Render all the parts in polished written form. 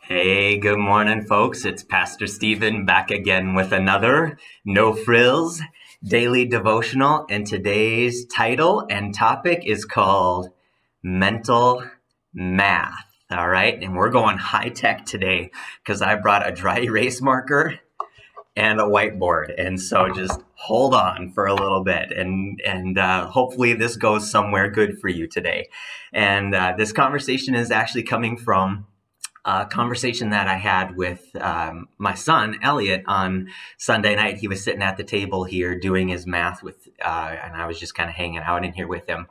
Hey, good morning, folks. It's Pastor Stephen back again with another No Frills daily devotional. And today's title and topic is called Mental Math. All right. And we're going high tech today because I brought a dry erase marker and a whiteboard. And so just hold on for a little bit and hopefully this goes somewhere good for you today. And this conversation is actually coming from a conversation that I had with my son, Elliot, on Sunday night. He was sitting at the table here doing his math and I was just kind of hanging out in here with him.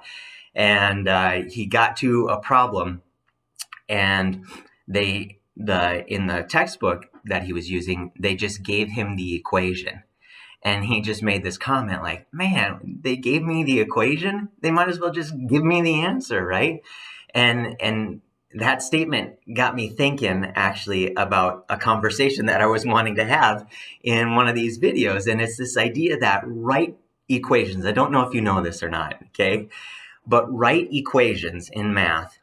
And he got to a problem, and in the textbook that he was using, they just gave him the equation. And he just made this comment like, man, they gave me the equation. They might as well just give me the answer, right? And that statement got me thinking actually about a conversation that I was wanting to have in one of these videos. And it's this idea that right equations, I don't know if you know this or not, okay? But right equations in math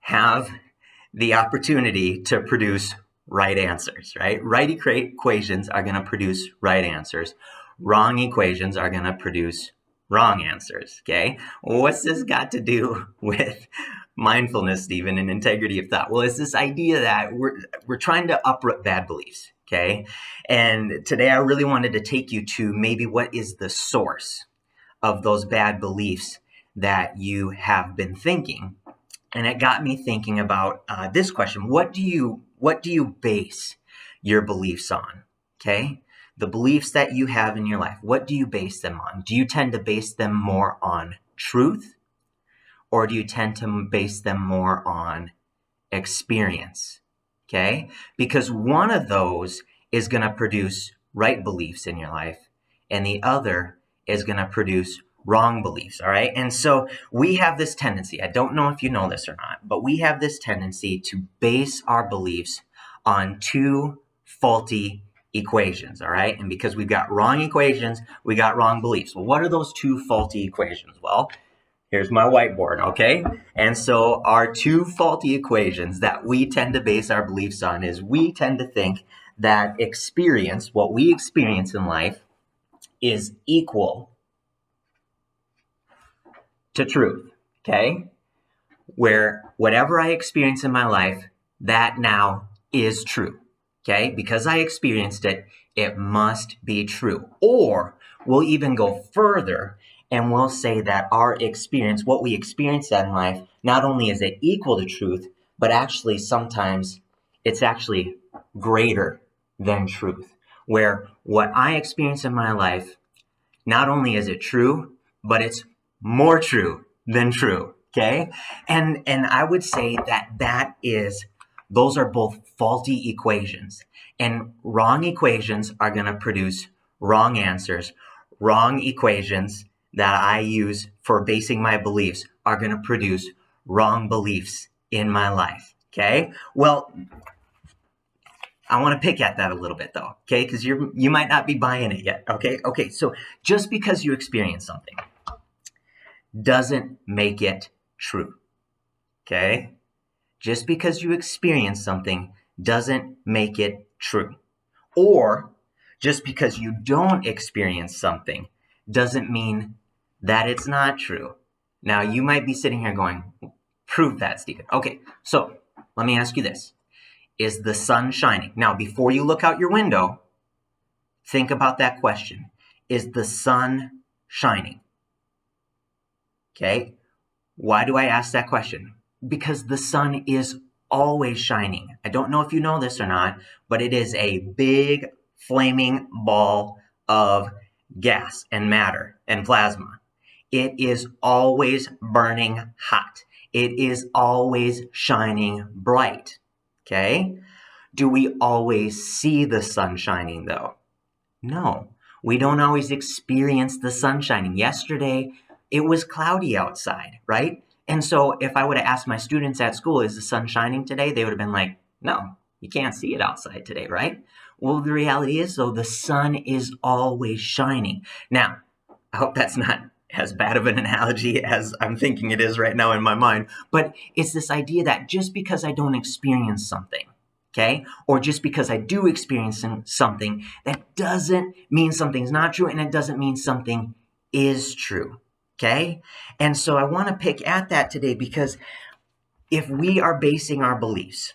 have the opportunity to produce right answers, right? Right equations are going to produce right answers. Wrong equations are going to produce wrong answers, okay? What's this got to do with mindfulness, Stephen, and integrity of thought? Well, it's this idea that we're trying to uproot bad beliefs, okay? And today I really wanted to take you to maybe what is the source of those bad beliefs that you have been thinking. And it got me thinking about this question. What do you base your beliefs on? Okay? The beliefs that you have in your life, what do you base them on? Do you tend to base them more on truth? Or do you tend to base them more on experience? Okay? Because one of those is going to produce right beliefs in your life, and the other is going to produce wrong beliefs, all right? And so we have this tendency, I don't know if you know this or not, but we have this tendency to base our beliefs on two faulty equations, all right? And because we've got wrong equations, we got wrong beliefs. Well, what are those two faulty equations? Well, here's my whiteboard, okay? And so our two faulty equations that we tend to base our beliefs on is we tend to think that experience, what we experience in life, is equal to truth, okay? Where whatever I experience in my life, that now is true, okay? Because I experienced it, it must be true. Or we'll even go further and we'll say that our experience, what we experience in life, not only is it equal to truth, but actually sometimes it's actually greater than truth. Where what I experience in my life, not only is it true, but it's more true than true, okay? And I would say that those are both faulty equations. And wrong equations are going to produce wrong answers. Wrong equations that I use for basing my beliefs are going to produce wrong beliefs in my life, okay? Well, I want to pick at that a little bit though, okay? Because you might not be buying it yet, okay? Okay, so just because you experience something doesn't make it true, okay? Just because you experience something doesn't make it true. Or just because you don't experience something doesn't mean that it's not true. Now, you might be sitting here going, prove that, Stephen. Okay, so let me ask you this. Is the sun shining? Now, before you look out your window, think about that question. Is the sun shining? Okay, why do I ask that question? Because the sun is always shining. I don't know if you know this or not, but it is a big flaming ball of gas and matter and plasma. It is always burning hot. It is always shining bright. Okay? Do we always see the sun shining though? No, we don't always experience the sun shining. Yesterday, it was cloudy outside, right? And so if I would have asked my students at school, is the sun shining today? They would have been like, no, you can't see it outside today, right? Well, the reality is though, the sun is always shining. Now, I hope that's not as bad of an analogy as I'm thinking it is right now in my mind, but it's this idea that just because I don't experience something, Okay? Or just because I do experience something, that doesn't mean something's not true, and it doesn't mean something is true. Okay? And so I want to pick at that today, because if we are basing our beliefs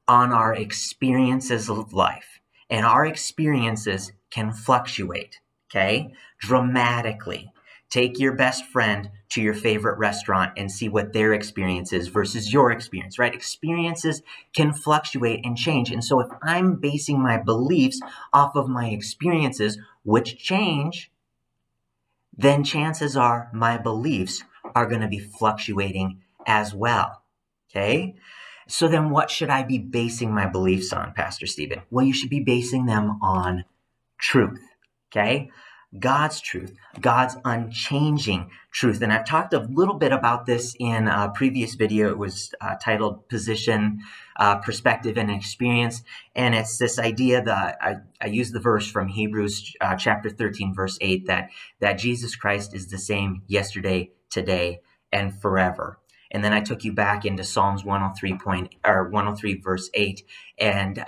on our experiences of life, and our experiences can fluctuate, okay, dramatically. Take your best friend to your favorite restaurant and see what their experience is versus your experience, right? Experiences can fluctuate and change. And so if I'm basing my beliefs off of my experiences, which change, then chances are my beliefs are going to be fluctuating as well, okay? So then what should I be basing my beliefs on, Pastor Stephen? Well, you should be basing them on truth, okay? God's truth, God's unchanging truth. And I've talked a little bit about this in a previous video. It was titled Position, Perspective, and Experience. And it's this idea that I use the verse from Hebrews chapter 13, verse 8, that Jesus Christ is the same yesterday, today, and forever. And then I took you back into Psalms 103 verse 8, and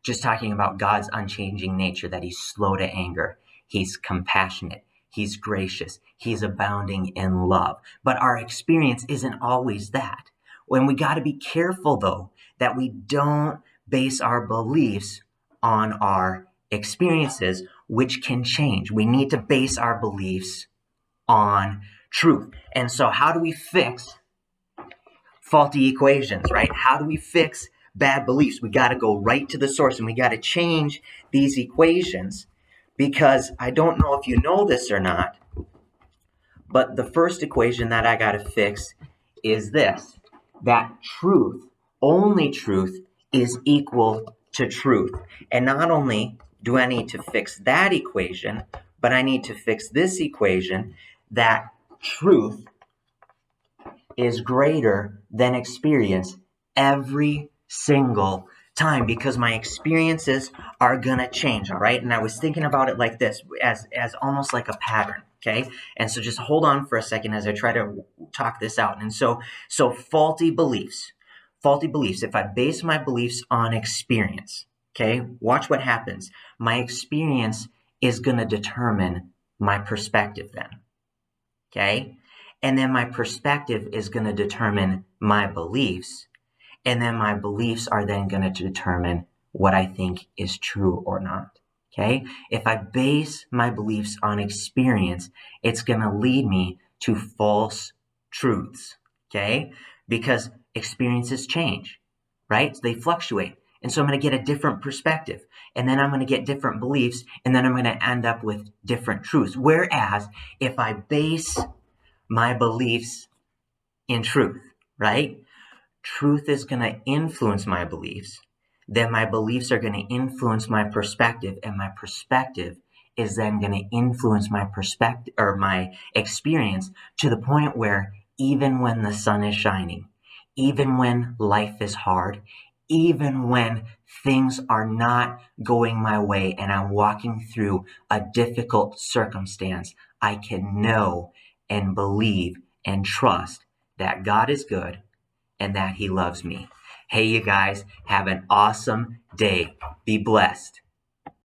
just talking about God's unchanging nature, that he's slow to anger, he's compassionate, he's gracious, he's abounding in love. But our experience isn't always that. When we got to be careful, though, that we don't base our beliefs on our experiences, which can change. We need to base our beliefs on truth. And so how do we fix faulty equations, right? How do we fix bad beliefs? We got to go right to the source, and we got to change these equations, because I don't know if you know this or not, but the first equation that I got to fix is this: that truth, only truth, is equal to truth. And not only do I need to fix that equation, but I need to fix this equation, that truth is greater than experience every single time, because my experiences are gonna change. All right, and I was thinking about it like this, as almost like a pattern. Okay, and so just hold on for a second as I try to talk this out. And so faulty beliefs, if I base my beliefs on experience, okay, watch what happens. My experience is gonna determine my perspective then. Okay, and then my perspective is going to determine my beliefs. And then my beliefs are then going to determine what I think is true or not. Okay? If I base my beliefs on experience, it's going to lead me to false truths. Okay? Because experiences change, right? They fluctuate. And so I'm going to get a different perspective. And then I'm going to get different beliefs. And then I'm going to end up with different truths. Whereas if I base my beliefs in truth, right? Truth is going to influence my beliefs. Then my beliefs are going to influence my perspective, and my perspective is then going to influence my perspective or my experience, to the point where even when the sun is shining, even when life is hard, even when things are not going my way and I'm walking through a difficult circumstance, I can know and believe and trust that God is good and that he loves me. Hey, you guys, have an awesome day. Be blessed.